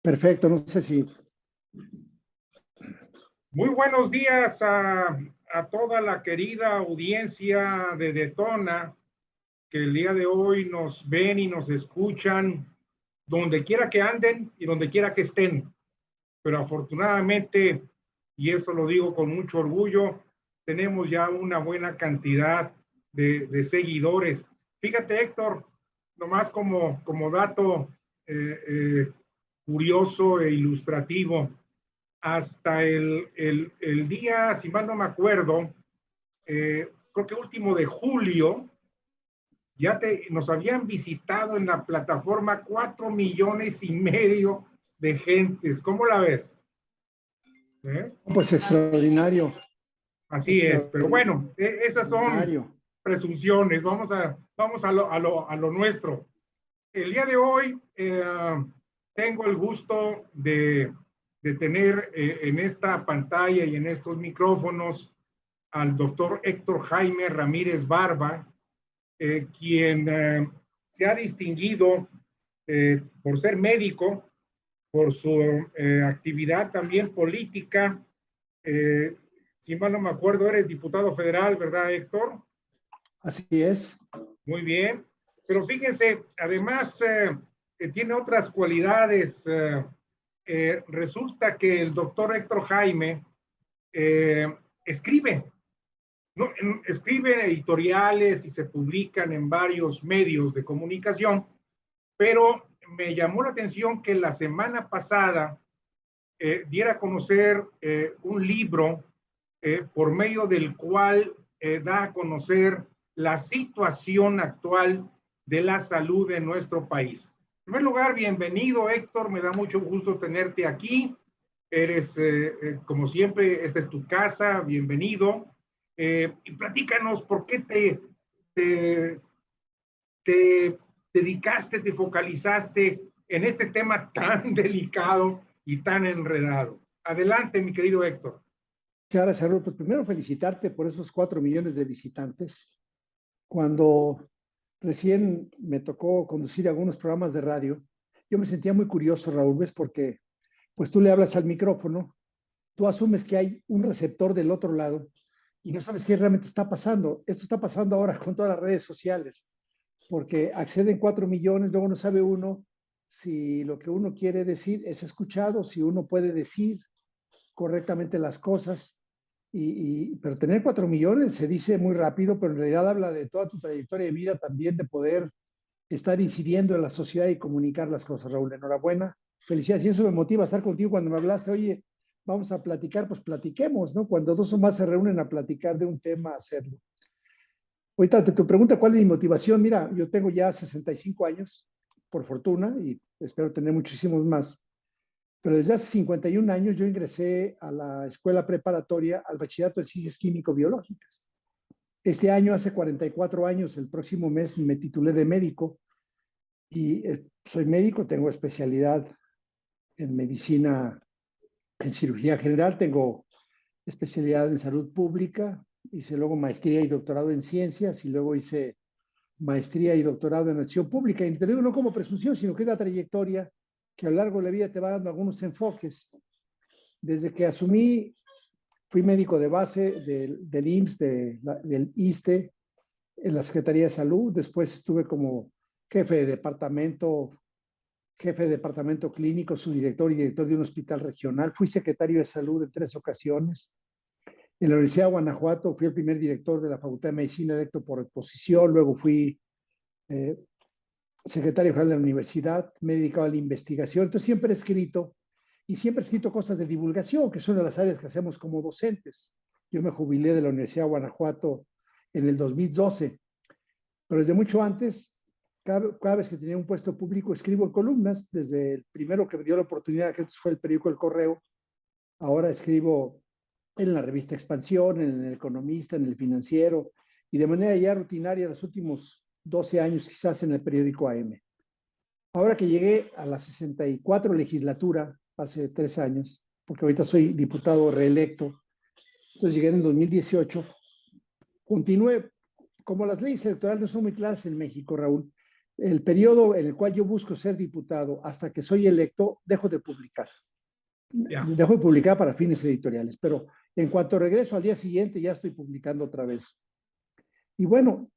Perfecto, no sé si... Muy buenos días a toda la querida audiencia de Detona, que el día de hoy nos ven y nos escuchan donde quiera que anden y donde quiera que estén. Pero afortunadamente, y eso lo digo con mucho orgullo, tenemos ya una buena cantidad de seguidores. Fíjate, Héctor, nomás como dato curioso e ilustrativo, hasta el día, si mal no me acuerdo, creo que último de julio, nos habían visitado en la plataforma 4,5 millones de gentes. ¿Cómo la ves? Pues extraordinario, Así es, pero bueno, esas son extraordinario. presunciones. Vamos a lo nuestro. El día de hoy tengo el gusto de tener en esta pantalla y en estos micrófonos al doctor Héctor Jaime Ramírez Barba, quien se ha distinguido por ser médico, por su actividad también política. Si mal no me acuerdo, eres diputado federal, ¿verdad, Héctor? Así es. Muy bien. Pero fíjense, además, tiene otras cualidades. Resulta que el doctor Héctor Jaime eh, escribe, ¿no? Escribe editoriales y se publican en varios medios de comunicación, pero me llamó la atención que la semana pasada diera a conocer un libro por medio del cual da a conocer la situación actual de la salud en nuestro país. En primer lugar, bienvenido, Héctor, me da mucho gusto tenerte aquí. Eres, como siempre, esta es tu casa, bienvenido. Y platícanos por qué te dedicaste, te focalizaste en este tema tan delicado y tan enredado. Adelante, mi querido Héctor. Gracias, Raúl. Pues primero felicitarte por esos 4 millones de visitantes. Cuando recién me tocó conducir algunos programas de radio, yo me sentía muy curioso, Raúl, ¿ves? Porque pues tú le hablas al micrófono, tú asumes que hay un receptor del otro lado y no sabes qué realmente está pasando. Esto está pasando ahora con todas las redes sociales, porque acceden 4 millones, luego no sabe uno si lo que uno quiere decir es escuchado, si uno puede decir correctamente las cosas. Pero tener 4 millones se dice muy rápido, pero en realidad habla de toda tu trayectoria de vida también, de poder estar incidiendo en la sociedad y comunicar las cosas, Raúl. Enhorabuena, felicidades. Y eso me motiva a estar contigo cuando me hablaste, oye, vamos a platicar, pues platiquemos, ¿no? Cuando dos o más se reúnen a platicar de un tema, hacerlo. Ahorita te pregunta cuál es mi motivación. Mira, yo tengo ya 65 años, por fortuna, y espero tener muchísimos más. Pero desde hace 51 años yo ingresé a la escuela preparatoria al bachillerato de ciencias químico-biológicas. Este año, hace 44 años, el próximo mes, me titulé de médico y soy médico, tengo especialidad en medicina, en cirugía general, tengo especialidad en salud pública, hice luego maestría y doctorado en ciencias y luego hice maestría y doctorado en acción pública. Y te digo no como presunción, sino que es la trayectoria que a lo largo de la vida te va dando algunos enfoques. Desde que asumí, fui médico de base del IMSS, del ISSSTE, en la Secretaría de Salud. Después estuve como jefe de departamento clínico, subdirector y director de un hospital regional. Fui secretario de Salud en 3 ocasiones. En la Universidad de Guanajuato fui el primer director de la Facultad de Medicina electo por oposición. Luego fui secretario general de la universidad. Me he dedicado a la investigación. Entonces siempre he escrito y siempre he escrito cosas de divulgación, que son de las áreas que hacemos como docentes. Yo me jubilé de la Universidad de Guanajuato en el 2012, pero desde mucho antes, cada vez que tenía un puesto público, escribo en columnas, desde el primero que me dio la oportunidad, que fue el periódico El Correo. Ahora escribo en la revista Expansión, en El Economista, en El Financiero, y de manera ya rutinaria los últimos 12 años quizás en el periódico AM. Ahora que llegué a la 64 legislatura, hace 3 años, porque ahorita soy diputado reelecto, entonces llegué en el 2018, continué, como las leyes electorales no son muy claras en México, Raúl, el periodo en el cual yo busco ser diputado hasta que soy electo, dejo de publicar. Dejo de publicar para fines editoriales, pero en cuanto regreso al día siguiente ya estoy publicando otra vez. Y bueno,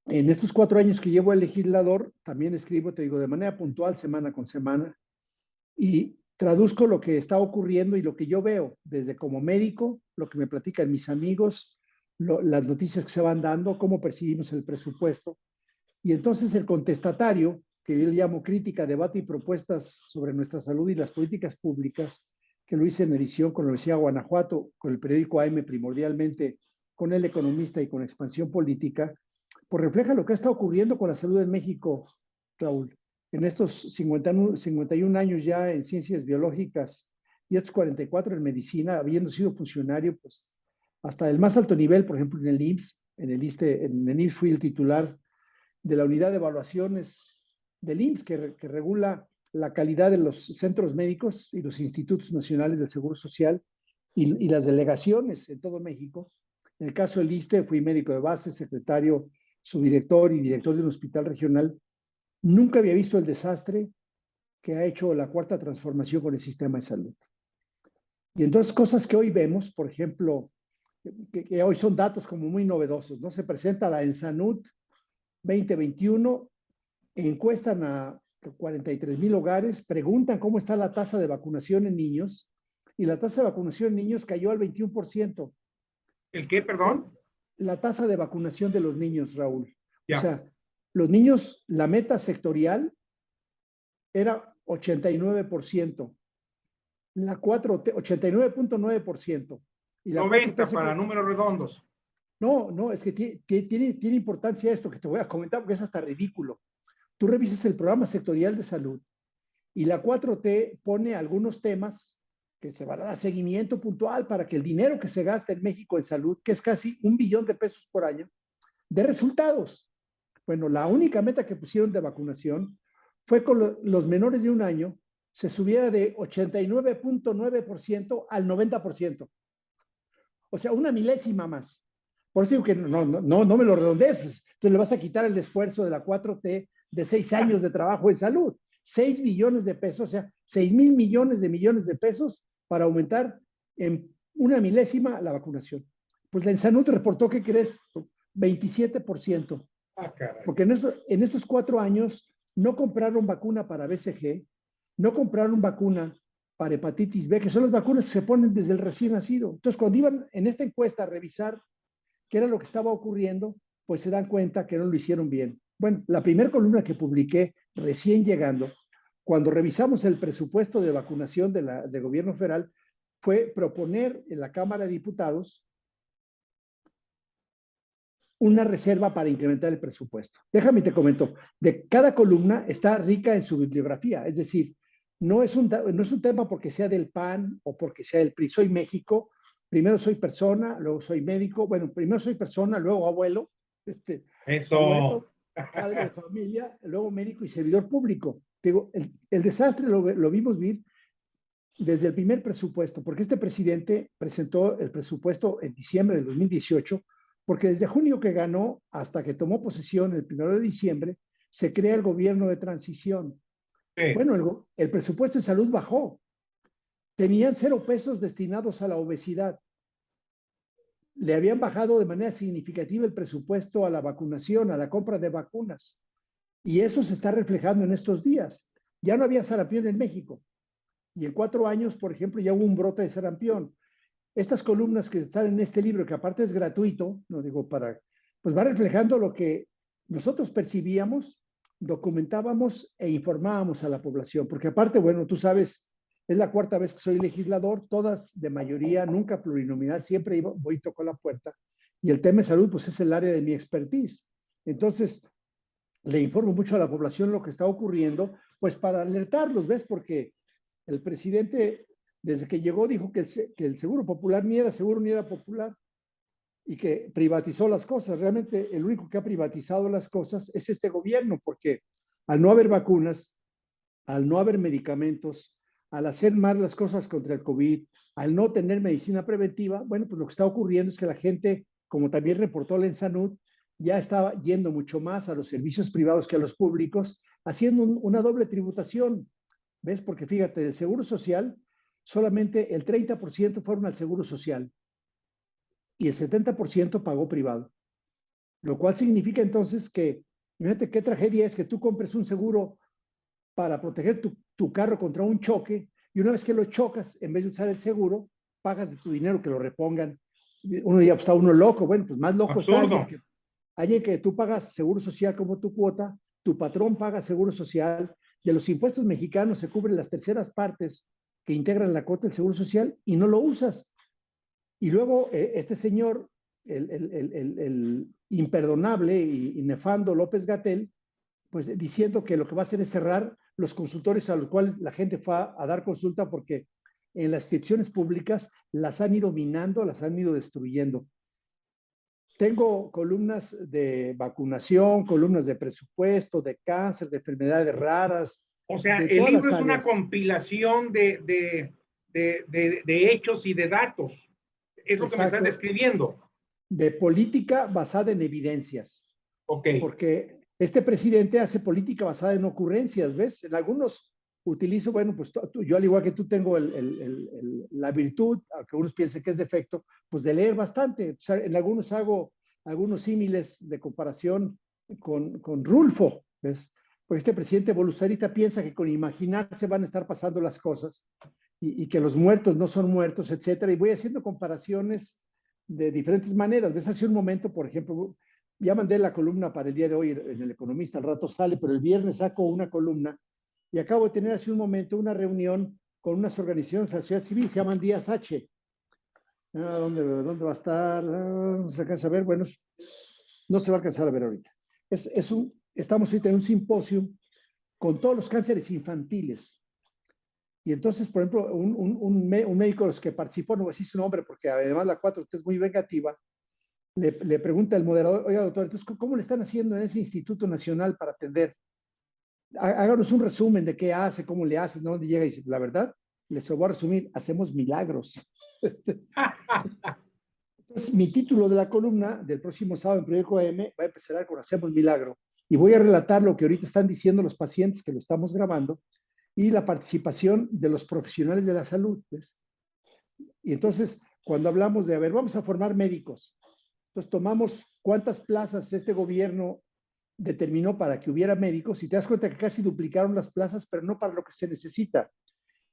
en estos 4 años que llevo el legislador, también escribo, te digo, de manera puntual, semana con semana, y traduzco lo que está ocurriendo y lo que yo veo desde como médico, lo que me platican mis amigos, las noticias que se van dando, cómo percibimos el presupuesto. Y entonces el contestatario, que yo le llamo crítica, debate y propuestas sobre nuestra salud y las políticas públicas, que lo hice en edición con la Universidad de Guanajuato, con el periódico AM primordialmente, con El Economista y con Expansión Política, pues refleja lo que ha estado ocurriendo con la salud en México, Raúl. En estos 51 años ya en ciencias biológicas y estos 44 en medicina, habiendo sido funcionario, pues hasta el más alto nivel, por ejemplo, en el IMSS, en el IMSS fui el titular de la unidad de evaluaciones del IMSS, que regula la calidad de los centros médicos y los institutos nacionales del Seguro Social y las delegaciones en todo México. En el caso del ISSSTE, fui médico de base, secretario, subdirector y director de un hospital regional. Nunca había visto el desastre que ha hecho la cuarta transformación con el sistema de salud. Y entonces cosas que hoy vemos, por ejemplo, que hoy son datos como muy novedosos, ¿no? Se presenta la ENSANUD 2021, encuestan a 43,000 hogares, preguntan cómo está la tasa de vacunación en niños, y la tasa de vacunación en niños cayó al 21%. ¿El qué, perdón? La tasa de vacunación de los niños, Raúl. Ya. O sea, los niños, la meta sectorial era 89%, la 4T, 89.9%. Y la 90 para números redondos. No, es que tiene importancia esto que te voy a comentar porque es hasta ridículo. Tú revisas el programa sectorial de salud y la 4T pone algunos temas que se van a dar seguimiento puntual para que el dinero que se gasta en México en salud, que es casi 1 billón de pesos por año, dé resultados. Bueno, la única meta que pusieron de vacunación fue con los menores de 1 año, se subiera de 89.9% al 90%. O sea, una milésima más. Por eso digo que no me lo redondees, pues, entonces le vas a quitar el esfuerzo de la 4T de 6 años de trabajo en salud. 6 billones de pesos, o sea, 6,000 millones de pesos para aumentar en una milésima la vacunación. Pues la ENSANUD reportó que crees 27%. Porque en estos 4 años no compraron vacuna para BCG, no compraron vacuna para hepatitis B, que son las vacunas que se ponen desde el recién nacido. Entonces, cuando iban en esta encuesta a revisar qué era lo que estaba ocurriendo, pues se dan cuenta que no lo hicieron bien. Bueno, la primera columna que publiqué recién llegando, cuando revisamos el presupuesto de vacunación de gobierno federal, fue proponer en la Cámara de Diputados una reserva para incrementar el presupuesto. Déjame te comento, de cada columna está rica en su bibliografía, es decir, no es un tema porque sea del PAN o porque sea del PRI, soy México, primero soy persona, luego soy médico, bueno, primero soy persona, luego abuelo, Eso. Abuelo, padre de familia, luego médico y servidor público. Digo, el desastre lo vimos bien desde el primer presupuesto, porque este presidente presentó el presupuesto en diciembre del 2018, porque desde junio que ganó hasta que tomó posesión el 1 de diciembre, se crea el gobierno de transición. Sí. Bueno, el presupuesto de salud bajó. Tenían 0 pesos destinados a la obesidad. Le habían bajado de manera significativa el presupuesto a la vacunación, a la compra de vacunas. Y eso se está reflejando en estos días. Ya no había sarampión en México. Y en 4 años, por ejemplo, ya hubo un brote de sarampión. Estas columnas que están en este libro, que aparte es gratuito, no digo pues va reflejando lo que nosotros percibíamos, documentábamos e informábamos a la población. Porque aparte, bueno, tú sabes, es la 4ª vez que soy legislador, todas de mayoría, nunca plurinominal, siempre voy y toco la puerta. Y el tema de salud, pues es el área de mi expertise. Entonces, le informo mucho a la población lo que está ocurriendo, pues para alertarlos, ¿ves? Porque el presidente, desde que llegó, dijo que el seguro popular ni era seguro ni era popular y que privatizó las cosas. Realmente el único que ha privatizado las cosas es este gobierno, porque al no haber vacunas, al no haber medicamentos, al hacer mal las cosas contra el COVID, al no tener medicina preventiva, bueno, pues lo que está ocurriendo es que la gente, como también reportó la ENSANUD, ya estaba yendo mucho más a los servicios privados que a los públicos, haciendo una doble tributación. ¿Ves? Porque fíjate, del Seguro Social, solamente el 30% fueron al Seguro Social y el 70% pagó privado. Lo cual significa entonces que, fíjate qué tragedia es que tú compres un seguro para proteger tu carro contra un choque y una vez que lo chocas, en vez de usar el seguro, pagas de tu dinero que lo repongan. Uno diría, pues está uno loco. Bueno, pues más loco está Absurdo. alguien que tú pagas seguro social como tu cuota, tu patrón paga seguro social, de los impuestos mexicanos se cubren las terceras partes que integran la cuota del seguro social y no lo usas. Y luego este señor, el imperdonable y nefando López-Gatell, pues diciendo que lo que va a hacer es cerrar los consultorios a los cuales la gente fue a dar consulta porque en las instituciones públicas las han ido minando, las han ido destruyendo. Tengo columnas de vacunación, columnas de presupuesto, de cáncer, de enfermedades raras, O sea, de el todas libro las es una áreas. compilación de hechos y de datos. Es lo que me estás Exacto, describiendo. de política basada en evidencias. Ok. Porque este presidente hace política basada en ocurrencias, ¿ves? En algunos utilizo, bueno, pues yo al igual que tú tengo la virtud, aunque algunos piensen que es defecto, pues de leer bastante. O sea, en algunos hago algunos símiles de comparación con Rulfo, ¿ves? Porque este presidente bolsonarista piensa que con imaginarse van a estar pasando las cosas y que los muertos no son muertos, etcétera. Y voy haciendo comparaciones de diferentes maneras. ¿Ves? Hace un momento, por ejemplo, ya mandé la columna para el día de hoy en El Economista, al rato sale, pero el viernes saco una columna y acabo de tener hace un momento una reunión con unas organizaciones de la sociedad civil, se llaman Días H. ¿Dónde va a estar? No se alcanza a ver, bueno, no se va a alcanzar a ver ahorita. Estamos ahorita en un simposio con todos los cánceres infantiles. Y entonces, por ejemplo, un médico de los que participó, no voy a decir su nombre porque además la 4T es muy vengativa, le pregunta al moderador, oiga doctor, entonces, ¿cómo le están haciendo en ese Instituto Nacional para atender? Háganos un resumen de qué hace, cómo le hace, ¿no? Llega y dice, la verdad, les voy a resumir, hacemos milagros. Entonces, mi título de la columna del próximo sábado en Periódico AM va a empezar con Hacemos Milagro. Y voy a relatar lo que ahorita están diciendo los pacientes que lo estamos grabando y la participación de los profesionales de la salud. ¿Ves? Y entonces, cuando hablamos de, a ver, vamos a formar médicos, entonces tomamos cuántas plazas este gobierno determinó para que hubiera médicos y te das cuenta que casi duplicaron las plazas, pero no para lo que se necesita.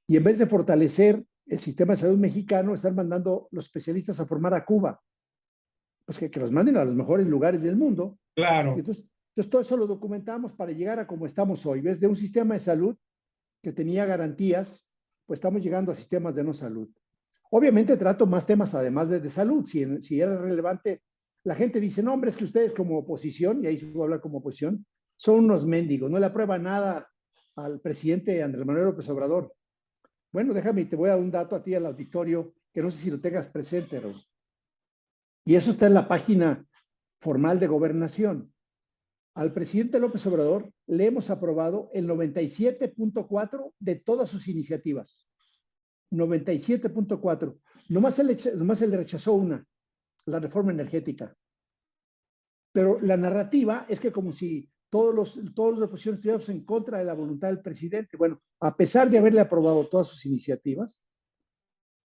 Y en vez de fortalecer el sistema de salud mexicano, están mandando los especialistas a formar a Cuba. Pues que los manden a los mejores lugares del mundo. Y Claro. entonces todo eso lo documentamos para llegar a como estamos hoy. ¿Ves? De un sistema de salud que tenía garantías, pues estamos llegando a sistemas de no salud. Obviamente trato más temas además de salud, si era relevante. La gente dice, no, hombre, es que ustedes como oposición, y ahí se puede hablar como oposición, son unos mendigos, no le aprueba nada al presidente Andrés Manuel López Obrador. Bueno, déjame, te voy a dar un dato a ti al auditorio, que no sé si lo tengas presente, Raúl. Y eso está en la página formal de gobernación. Al presidente López Obrador le hemos aprobado el 97.4 de todas sus iniciativas. 97.4. Nomás él le rechazó una, la reforma energética. Pero la narrativa es que como si todos los de oposición estuviéramos en contra de la voluntad del presidente. Bueno, a pesar de haberle aprobado todas sus iniciativas,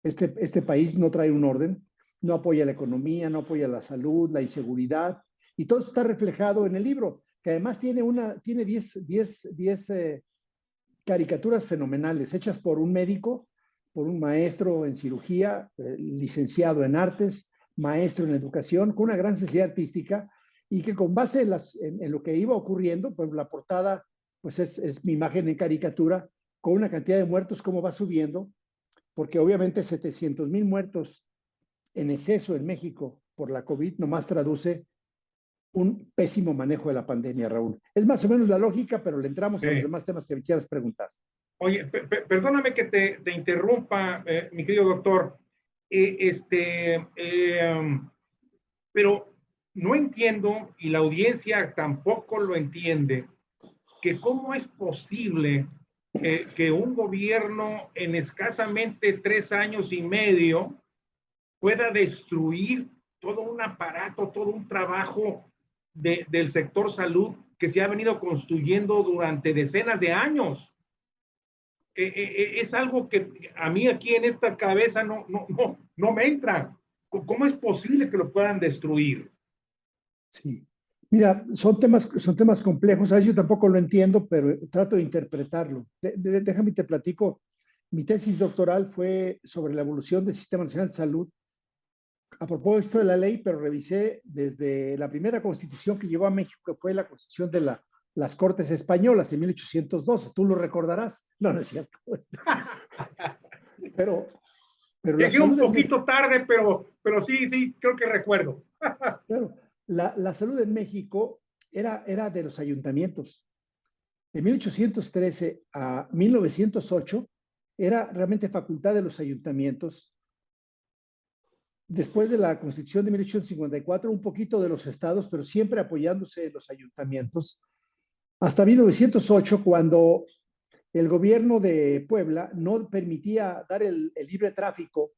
este país no trae un orden, no apoya la economía, no apoya la salud, la inseguridad, y todo está reflejado en el libro, que además tiene 10 caricaturas fenomenales, hechas por un médico, por un maestro en cirugía, licenciado en artes, maestro en educación, con una gran sensibilidad artística, y que con base en lo que iba ocurriendo, pues la portada pues es mi imagen en caricatura, con una cantidad de muertos, cómo va subiendo, porque obviamente 700,000 muertos en exceso en México por la COVID nomás traduce un pésimo manejo de la pandemia, Raúl. Es más o menos la lógica, pero le entramos a los demás temas que me quieras preguntar. Oye, perdóname que te interrumpa, mi querido doctor. Pero no entiendo, y la audiencia tampoco lo entiende, que cómo es posible que un gobierno en escasamente 3 años y medio pueda destruir todo un aparato, todo un trabajo del sector salud que se ha venido construyendo durante decenas de años. Es algo que a mí aquí en esta cabeza no me entra. ¿Cómo es posible que lo puedan destruir? Sí. Mira, son temas complejos. A veces yo tampoco lo entiendo, pero trato de interpretarlo. Déjame te platico. Mi tesis doctoral fue sobre la evolución del Sistema Nacional de Salud a propósito de la ley, pero revisé desde la primera constitución que llegó a México, que fue la constitución de las Cortes Españolas en 1812. Tú lo recordarás. No, no es cierto. Pero, pero la Llegué un salud en poquito México, tarde, pero sí, creo que recuerdo. claro, la salud en México era de los ayuntamientos. De 1813 a 1908 era realmente facultad de los ayuntamientos. Después de la Constitución de 1854, un poquito de los estados, pero siempre apoyándose en los ayuntamientos, hasta 1908, cuando el gobierno de Puebla no permitía dar el libre tráfico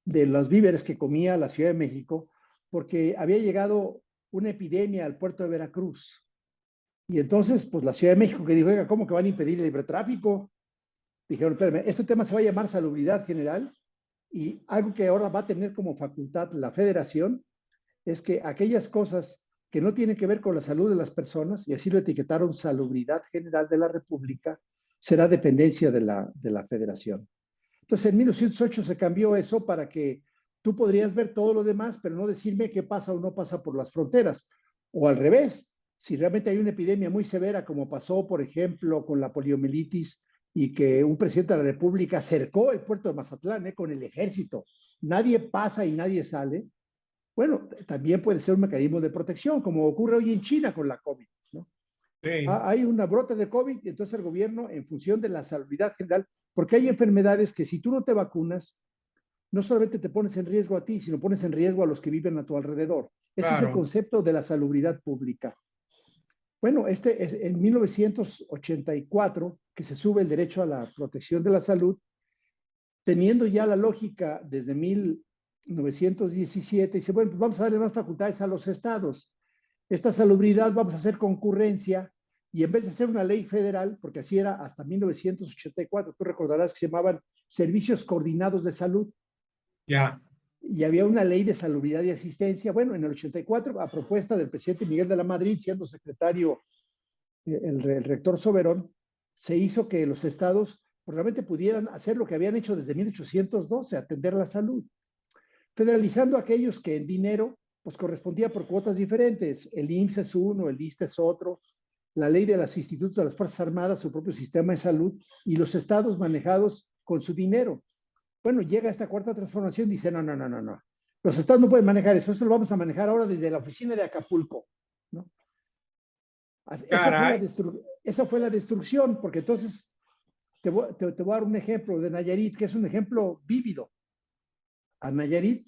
de los víveres que comía la Ciudad de México, porque había llegado una epidemia al puerto de Veracruz. Y entonces, pues la Ciudad de México que dijo, oiga, ¿cómo que van a impedir el libre tráfico? Dijeron, espérame, este tema se va a llamar salubridad general y algo que ahora va a tener como facultad la federación es que aquellas cosas que no tienen que ver con la salud de las personas, y así lo etiquetaron salubridad general de la República, será dependencia de la federación. Entonces, en 1908 se cambió eso para que tú podrías ver todo lo demás, pero no decirme qué pasa o no pasa por las fronteras. O al revés, si realmente hay una epidemia muy severa, como pasó, por ejemplo, con la poliomielitis, y que un presidente de la República cercó el puerto de Mazatlán con el ejército, nadie pasa y nadie sale, bueno, también puede ser un mecanismo de protección, como ocurre hoy en China con la COVID, ¿no? Sí, Hay una brote de COVID y entonces el gobierno, en función de la salubridad general, porque hay enfermedades que si tú no te vacunas, no solamente te pones en riesgo a ti, sino pones en riesgo a los que viven a tu alrededor. Ese es el claro. concepto de la salubridad pública. Bueno, este es en 1984 que se sube el derecho a la protección de la salud, teniendo ya la lógica desde 1917, dice, bueno, pues vamos a darle más facultades a los estados. Esta salubridad vamos a hacer concurrencia y en vez de hacer una ley federal, porque así era hasta 1984, tú recordarás que se llamaban servicios coordinados de salud, Ya. y había una ley de salubridad y asistencia. Bueno, en el 84, a propuesta del presidente Miguel de la Madrid, siendo secretario el rector Soberón, se hizo que los estados pues, realmente pudieran hacer lo que habían hecho desde 1812, atender la salud, federalizando aquellos que en dinero pues correspondía por cuotas diferentes. El IMSS es uno, el ISSSTE es otro, la ley de los institutos de las Fuerzas Armadas, su propio sistema de salud, y los estados manejados con su dinero. Bueno, llega esta cuarta transformación y dice, no. Los estados no pueden manejar eso, esto lo vamos a manejar ahora desde la oficina de Acapulco, ¿no? Caray. Esa fue la destrucción, porque entonces te voy a dar un ejemplo de Nayarit, que es un ejemplo vívido. A Nayarit,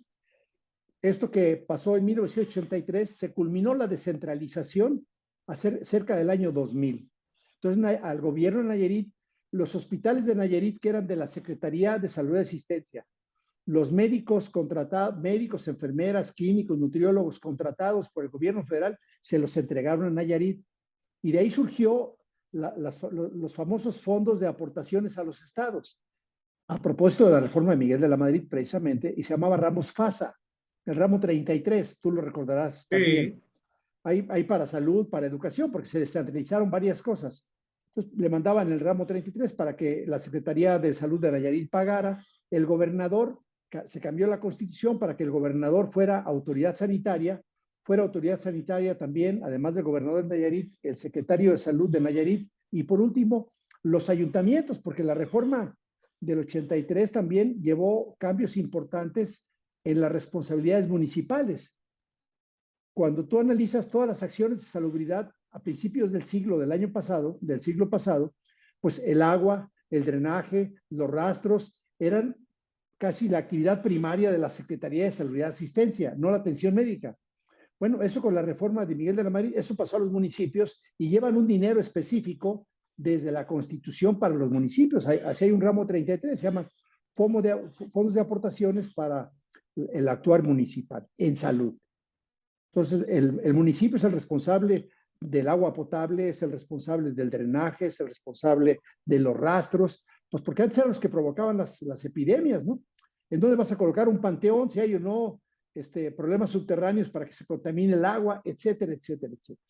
esto que pasó en 1983, se culminó la descentralización cerca del año 2000. Entonces, al gobierno de Nayarit, los hospitales de Nayarit, que eran de la Secretaría de Salud y Asistencia, los médicos contratados, médicos, enfermeras, químicos, nutriólogos contratados por el gobierno federal, se los entregaron a Nayarit. Y de ahí surgió los famosos fondos de aportaciones a los estados, a propósito de la reforma de Miguel de la Madrid, precisamente, y se llamaba Ramos FASA, el ramo 33, tú lo recordarás también. Sí, Hay para salud, para educación, porque se descentralizaron varias cosas. Entonces, le mandaban el ramo 33 para que la Secretaría de Salud de Nayarit pagara. El gobernador, se cambió la constitución para que el gobernador fuera autoridad sanitaria también, además del gobernador de Nayarit, el secretario de Salud de Nayarit, y por último, los ayuntamientos, porque la reforma del 83 también llevó cambios importantes en las responsabilidades municipales. Cuando tú analizas todas las acciones de salubridad a principios del siglo pasado, pues el agua, el drenaje, los rastros eran casi la actividad primaria de la Secretaría de Salud y Asistencia, no la atención médica. Bueno, eso con la reforma de Miguel de la Madrid, eso pasó a los municipios y llevan un dinero específico desde la Constitución para los municipios. Así hay un ramo 33, se llama fondos de aportaciones para el actuar municipal en salud. Entonces, el municipio es el responsable del agua potable, es el responsable del drenaje, es el responsable de los rastros, pues porque antes eran los que provocaban las epidemias, ¿no? ¿En dónde vas a colocar un panteón, si hay o no problemas subterráneos para que se contamine el agua, etcétera, etcétera, etcétera?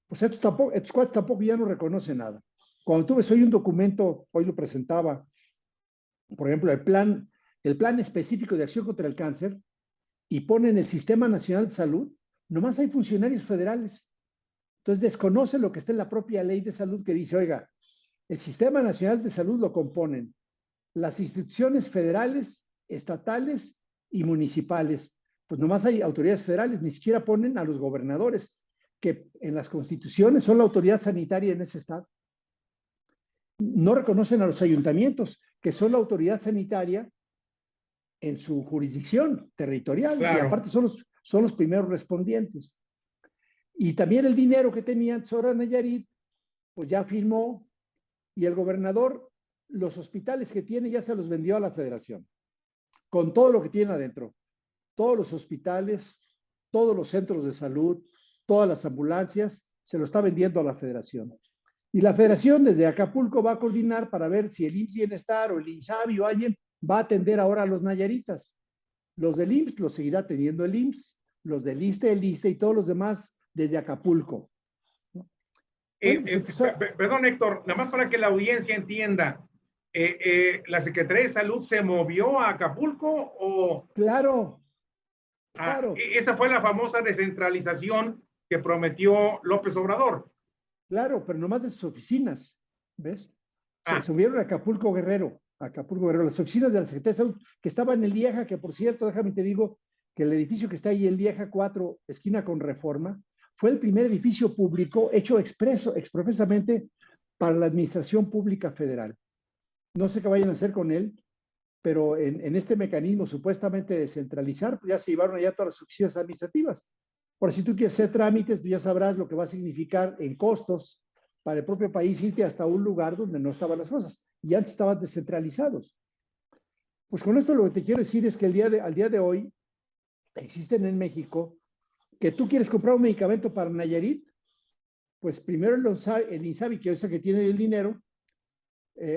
Pues estos cuates tampoco ya no reconocen nada. Cuando tú ves hoy un documento, hoy lo presentaba, por ejemplo, el plan específico de acción contra el cáncer, y ponen el Sistema Nacional de Salud, nomás hay funcionarios federales. Entonces desconocen lo que está en la propia ley de salud que dice, oiga, el Sistema Nacional de Salud lo componen las instituciones federales, estatales y municipales. Pues nomás hay autoridades federales, ni siquiera ponen a los gobernadores, que en las constituciones son la autoridad sanitaria en ese estado. No reconocen a los ayuntamientos, que son la autoridad sanitaria en su jurisdicción territorial, claro. Y aparte son los primeros respondientes. Y también el dinero que tenía Sora Nayarit, pues ya firmó, y el gobernador, los hospitales que tiene ya se los vendió a la federación, con todo lo que tiene adentro. Todos los hospitales, todos los centros de salud, todas las ambulancias, se lo está vendiendo a la federación. Y la federación desde Acapulco va a coordinar para ver si el IMSS Bienestar o el INSABI o alguien va a atender ahora a los nayaritas. Los del IMSS los seguirá teniendo el IMSS, los del ISSSTE, el ISSSTE y todos los demás desde Acapulco. Bueno, pues, perdón, Héctor, nada más para que la audiencia entienda, ¿la Secretaría de Salud se movió a Acapulco o...? Claro, claro. Esa fue la famosa descentralización que prometió López Obrador. Claro, pero nomás de sus oficinas, ¿ves? Se movieron a Acapulco Guerrero, las oficinas de la Secretaría de Salud, que estaban en el Lieja, que por cierto, déjame te digo, que el edificio que está ahí, el Lieja 4, esquina con Reforma, fue el primer edificio público hecho expresamente para la Administración Pública Federal. No sé qué vayan a hacer con él, pero en este mecanismo supuestamente de centralizar, pues ya se llevaron allá todas las oficinas administrativas. Ahora, si tú quieres hacer trámites, pues ya sabrás lo que va a significar en costos para el propio país irte hasta un lugar donde no estaban las cosas. Y antes estaban descentralizados. Pues con esto lo que te quiero decir es que al día de hoy existen en México que tú quieres comprar un medicamento para Nayarit, pues primero el INSABI, que es el que tiene el dinero,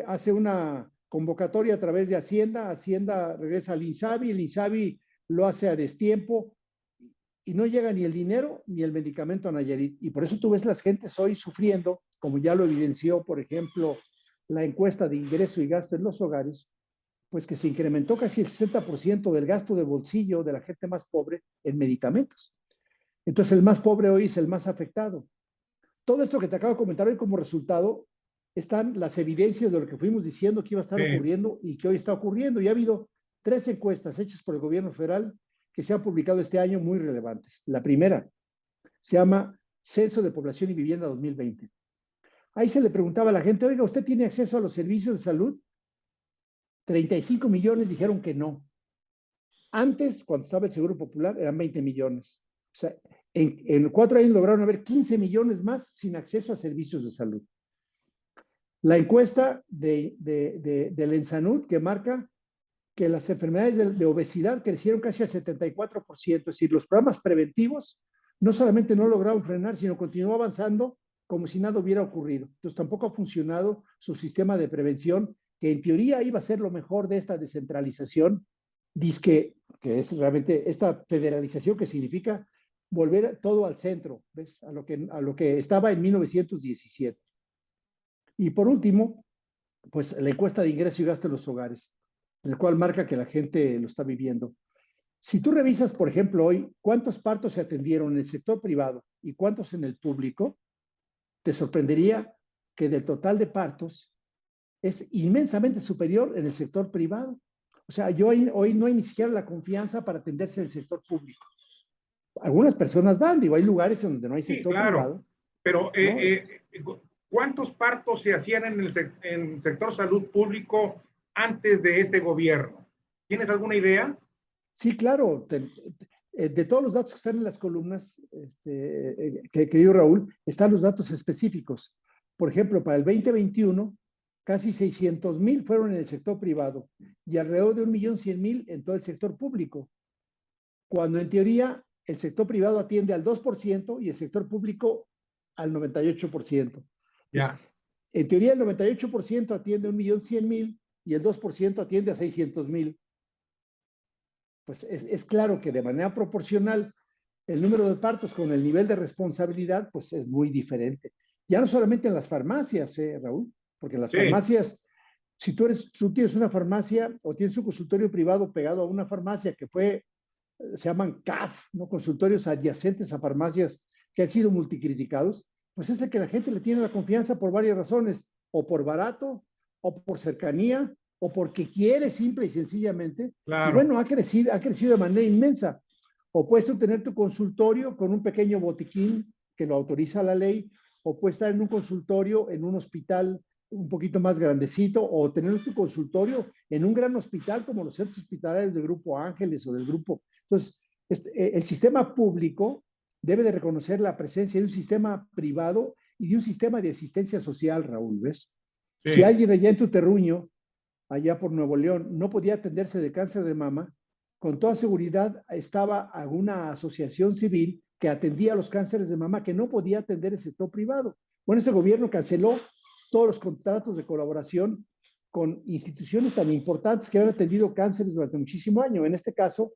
hace una convocatoria a través de Hacienda regresa al INSABI, el INSABI lo hace a destiempo y no llega ni el dinero ni el medicamento a Nayarit. Y por eso tú ves las gentes hoy sufriendo, como ya lo evidenció, por ejemplo, la encuesta de ingreso y gasto en los hogares, pues que se incrementó casi el 60% del gasto de bolsillo de la gente más pobre en medicamentos. Entonces el más pobre hoy es el más afectado. Todo esto que te acabo de comentar hoy como resultado están las evidencias de lo que fuimos diciendo que iba a estar ocurriendo y que hoy está ocurriendo. Y ha habido 3 encuestas hechas por el gobierno federal que se han publicado este año muy relevantes. La primera se llama Censo de Población y Vivienda 2020. Ahí se le preguntaba a la gente, oiga, ¿usted tiene acceso a los servicios de salud? 35 millones dijeron que no. Antes, cuando estaba el Seguro Popular, eran 20 millones. O sea, en 4 años lograron haber 15 millones más sin acceso a servicios de salud. La encuesta del ENSANUD que marca que las enfermedades de obesidad crecieron casi al 74%, es decir, los programas preventivos no solamente no lograron frenar, sino continuó avanzando como si nada hubiera ocurrido. Entonces tampoco ha funcionado su sistema de prevención, que en teoría iba a ser lo mejor de esta descentralización, que es realmente esta federalización que significa volver todo al centro, ¿ves? A lo que estaba en 1917. Y por último, pues la encuesta de ingreso y gasto en los hogares, el cual marca que la gente lo está viviendo. Si tú revisas, por ejemplo, hoy, cuántos partos se atendieron en el sector privado y cuántos en el público, te sorprendería que del total de partos es inmensamente superior en el sector privado. O sea, hoy no hay ni siquiera la confianza para atenderse en el sector público. Algunas personas van, digo, hay lugares en donde no hay sector privado. Pero, ¿no? ¿Cuántos partos se hacían en el sector salud público antes de este gobierno? ¿Tienes alguna idea? Sí, claro. De todos los datos que están en las columnas, querido Raúl, están los datos específicos. Por ejemplo, para el 2021, casi 600,000 fueron en el sector privado y alrededor de 1,100,000 en todo el sector público. Cuando en teoría el sector privado atiende al 2% y el sector público al 98%. Ya. En teoría, el 98% atiende a 1.100.000 y el 2% atiende a 600.000. Pues es claro que de manera proporcional el número de partos con el nivel de responsabilidad pues es muy diferente. Ya no solamente en las farmacias, Raúl, porque en las farmacias, si tú tienes una farmacia o tienes un consultorio privado pegado a una farmacia que se llaman CAF, ¿no? Consultorios adyacentes a farmacias que han sido multicriticados, pues es el que la gente le tiene la confianza por varias razones, o por barato, o por cercanía, o porque quiere simple y sencillamente. Claro. Y bueno, ha crecido de manera inmensa. O puedes tener tu consultorio con un pequeño botiquín que lo autoriza la ley, o puedes estar en un consultorio en un hospital un poquito más grandecito, o tener tu consultorio en un gran hospital como los centros hospitalarios del Grupo Ángeles o del Grupo. Entonces, el sistema público debe de reconocer la presencia de un sistema privado y de un sistema de asistencia social, Raúl, ¿ves? Sí. Si alguien allá en tu terruño, allá por Nuevo León, no podía atenderse de cáncer de mama, con toda seguridad estaba alguna asociación civil que atendía los cánceres de mama que no podía atender el sector privado. Bueno, este gobierno canceló todos los contratos de colaboración con instituciones tan importantes que han atendido cánceres durante muchísimo año. En este caso,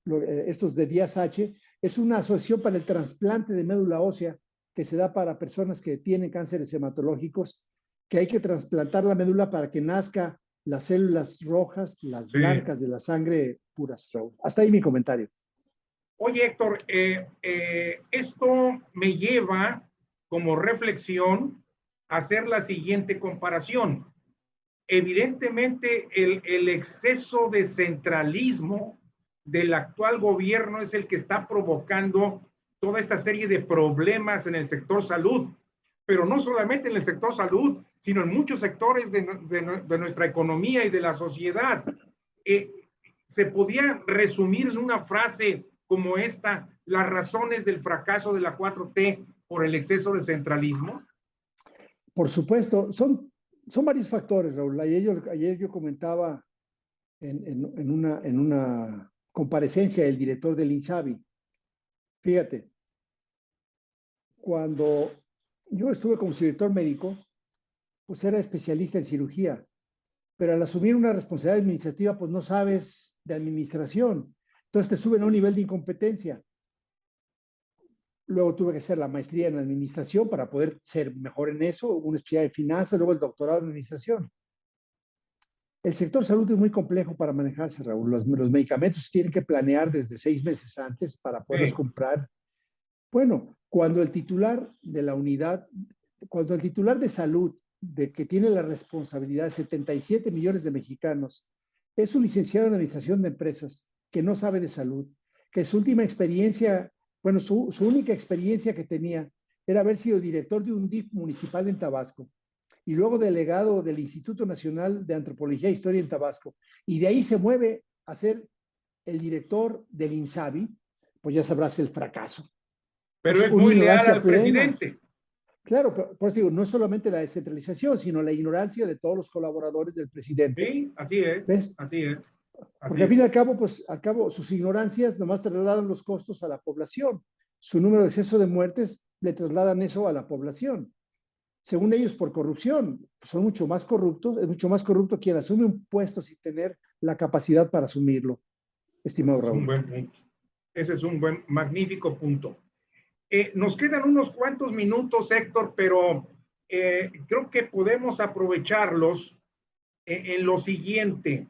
estos de Díaz H, es una asociación para el trasplante de médula ósea que se da para personas que tienen cánceres hematológicos, que hay que trasplantar la médula para que nazca las células rojas, las blancas de la sangre puras. Hasta ahí mi comentario. Oye, Héctor, esto me lleva como reflexión a hacer la siguiente comparación. Evidentemente, el exceso de centralismo del actual gobierno es el que está provocando toda esta serie de problemas en el sector salud, pero no solamente en el sector salud, sino en muchos sectores de nuestra economía y de la sociedad. Se podía resumir en una frase como esta: las razones del fracaso de la 4T por el exceso de centralismo. Por supuesto, son varios factores, Raúl. Ayer yo comentaba en una comparecencia del director del INSABI. Fíjate, cuando yo estuve como director médico, pues era especialista en cirugía, pero al asumir una responsabilidad administrativa, pues no sabes de administración. Entonces te suben a un nivel de incompetencia. Luego tuve que hacer la maestría en administración para poder ser mejor en eso, una especialidad en finanzas, luego el doctorado en administración. El sector salud es muy complejo para manejarse, Raúl. Los medicamentos se tienen que planear desde 6 meses antes para poderlos comprar. Bueno, cuando el titular de la unidad, cuando el titular de salud, de que tiene la responsabilidad de 77 millones de mexicanos, es un licenciado en administración de empresas que no sabe de salud, que su última experiencia, bueno, su única experiencia que tenía era haber sido director de un DIF municipal en Tabasco y luego delegado del Instituto Nacional de Antropología e Historia en Tabasco, y de ahí se mueve a ser el director del INSABI, pues ya sabrás el fracaso. Pero es muy leal al plena. presidente. Claro, por eso digo, no es solamente la descentralización, sino la ignorancia de todos los colaboradores del presidente. Sí, así es. ¿Ves? Así es. Porque al fin y al cabo, pues, sus ignorancias nomás trasladan los costos a la población. Su número de exceso de muertes le trasladan eso a la población. Según ellos, por corrupción. Son mucho más corruptos. Es mucho más corrupto quien asume un puesto sin tener la capacidad para asumirlo, estimado Raúl. Es un buen punto. Ese es un magnífico punto. Nos quedan unos cuantos minutos, Héctor, pero creo que podemos aprovecharlos en lo siguiente.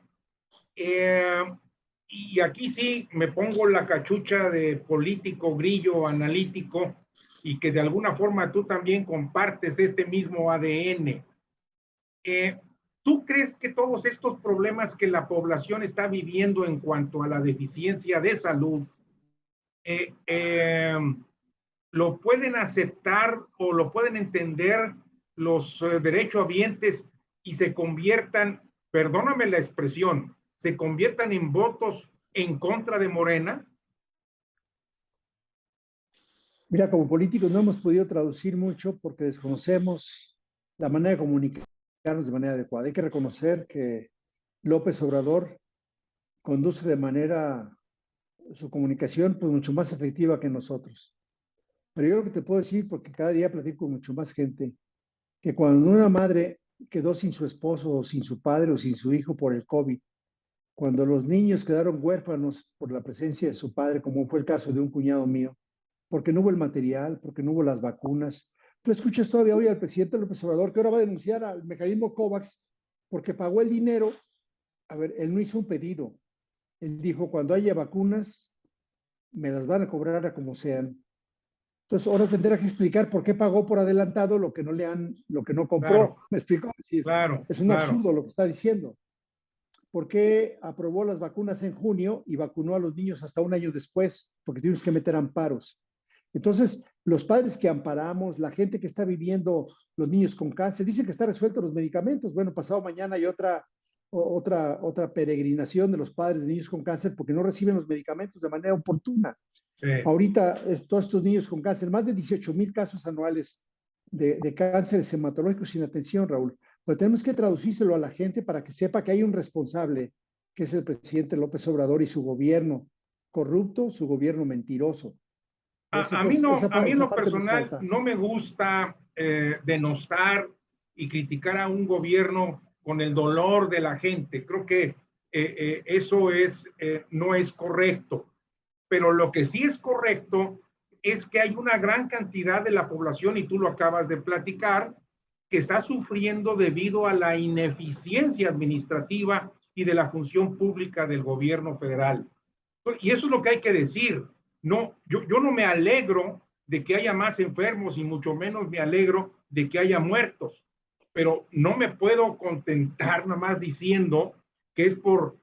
Y aquí sí me pongo la cachucha de político, grillo, analítico, y que de alguna forma tú también compartes este mismo ADN. ¿Tú crees que todos estos problemas que la población está viviendo en cuanto a la deficiencia de salud lo pueden aceptar o lo pueden entender los derechohabientes y se conviertan, perdóname la expresión, se conviertan en votos en contra de Morena? Mira, como políticos no hemos podido traducir mucho porque desconocemos la manera de comunicarnos de manera adecuada. Hay que reconocer que López Obrador conduce de manera su comunicación pues mucho más efectiva que nosotros. Pero yo lo que te puedo decir, porque cada día platico con mucho más gente, que cuando una madre quedó sin su esposo o sin su padre o sin su hijo por el COVID, cuando los niños quedaron huérfanos por la presencia de su padre, como fue el caso de un cuñado mío, porque no hubo el material, porque no hubo las vacunas. Tú escuchas todavía hoy al presidente López Obrador que ahora va a denunciar al mecanismo COVAX porque pagó el dinero. A ver, él no hizo un pedido. Él dijo, cuando haya vacunas, me las van a cobrar a como sean. Entonces, ahora tendrá que explicar por qué pagó por adelantado lo que no Claro, compró. ¿Me explico? Es decir, claro, es un claro. absurdo lo que está diciendo. ¿Por qué aprobó las vacunas en junio y vacunó a los niños hasta un año después? Porque tuvimos que meter amparos. Entonces, los padres que amparamos, la gente que está viviendo los niños con cáncer, dicen que está resuelto los medicamentos. Bueno, pasado mañana hay otra peregrinación de los padres de niños con cáncer porque no reciben los medicamentos de manera oportuna. Sí. Ahorita, todos estos niños con cáncer, más de 18,000 casos anuales de cánceres hematológicos sin atención, Raúl. Pero tenemos que traducírselo a la gente para que sepa que hay un responsable, que es el presidente López Obrador y su gobierno corrupto, su gobierno mentiroso. A mí no, a mí en Esa lo parte nos personal falta. no me gusta denostar y criticar a un gobierno con el dolor de la gente. Creo que eso no es correcto. Pero lo que sí es correcto es que hay una gran cantidad de la población, y tú lo acabas de platicar, que está sufriendo debido a la ineficiencia administrativa y de la función pública del gobierno federal. Y eso es lo que hay que decir. No, yo no me alegro de que haya más enfermos y mucho menos me alegro de que haya muertos, pero no me puedo contentar nada más diciendo que es por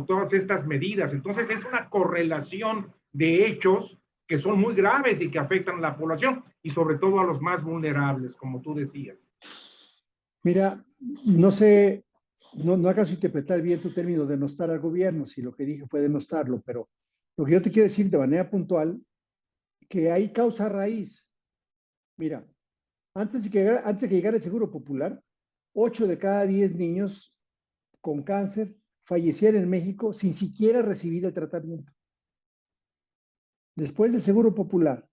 todas estas medidas. Entonces es una correlación de hechos que son muy graves y que afectan a la población y sobre todo a los más vulnerables, como tú decías. Mira, no sé, no acaso interpretar bien tu término de denostar al gobierno, si lo que dije fue denostarlo, pero lo que yo te quiero decir de manera puntual, que hay causa raíz. Mira, antes de que llegara el Seguro Popular, 8 de cada 10 niños con cáncer fallecían en México sin siquiera recibir el tratamiento. Después del Seguro Popular,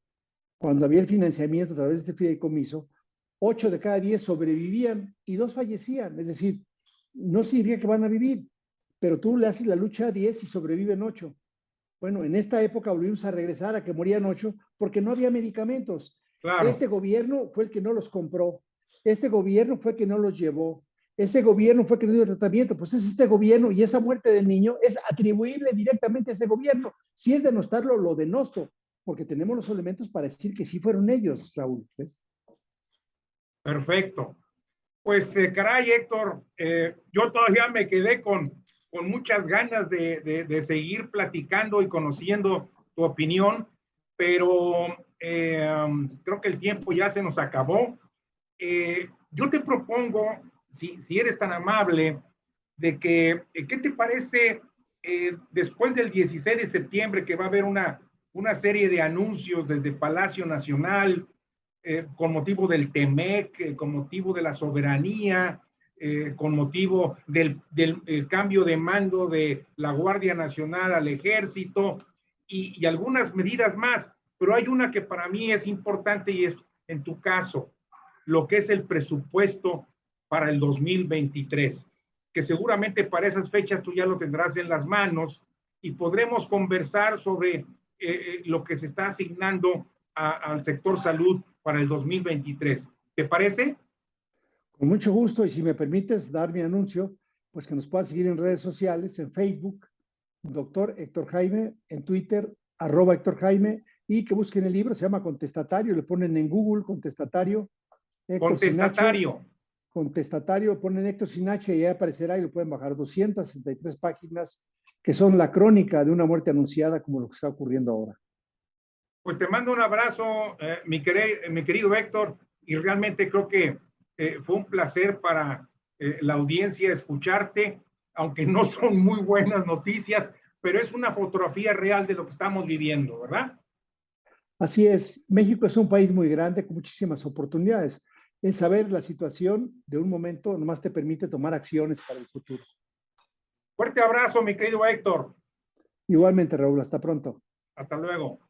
cuando había el financiamiento a través de este fideicomiso, 8 de cada 10 sobrevivían y 2 fallecían. Es decir, no significa que van a vivir, pero tú le haces la lucha a 10 y sobreviven 8. Bueno, en esta época volvimos a regresar a que morían 8 porque no había medicamentos. Claro. Este gobierno fue el que no los compró. Este gobierno fue el que no los llevó. Ese gobierno fue el que no dio tratamiento. Pues es este gobierno y esa muerte del niño es atribuible directamente a ese gobierno. Si es denostarlo, lo denosto, porque tenemos los elementos para decir que sí fueron ellos, Raúl. ¿Ves? Perfecto. Pues caray, Héctor, yo todavía me quedé con muchas ganas de seguir platicando y conociendo tu opinión, pero creo que el tiempo ya se nos acabó. Yo te propongo, si eres tan amable, de que, ¿qué te parece después del 16 de septiembre que va a haber una serie de anuncios desde Palacio Nacional, con motivo del TEMEC, con motivo de la soberanía, con motivo del cambio de mando de la Guardia Nacional al Ejército y algunas medidas más? Pero hay una que para mí es importante y es, en tu caso, lo que es el presupuesto para el 2023, que seguramente para esas fechas tú ya lo tendrás en las manos y podremos conversar sobre lo que se está asignando al sector salud para el 2023. ¿Te parece? Con mucho gusto, y si me permites dar mi anuncio, pues que nos puedas seguir en redes sociales, en Facebook, doctor Héctor Jaime, en Twitter, @Héctor Jaime, y que busquen el libro, se llama Contestatario, le ponen en Google Contestatario, Héctor sin H, Contestatario. Contestatario, ponen Héctor sin H y ahí aparecerá y lo pueden bajar. 263 páginas que son la crónica de una muerte anunciada como lo que está ocurriendo ahora. Pues te mando un abrazo, mi querido Héctor, y realmente creo que fue un placer para la audiencia escucharte, aunque no son muy buenas noticias, pero es una fotografía real de lo que estamos viviendo, ¿verdad? Así es, México es un país muy grande con muchísimas oportunidades. El saber la situación de un momento nomás te permite tomar acciones para el futuro. Fuerte abrazo, mi querido Héctor. Igualmente, Raúl, hasta pronto. Hasta luego.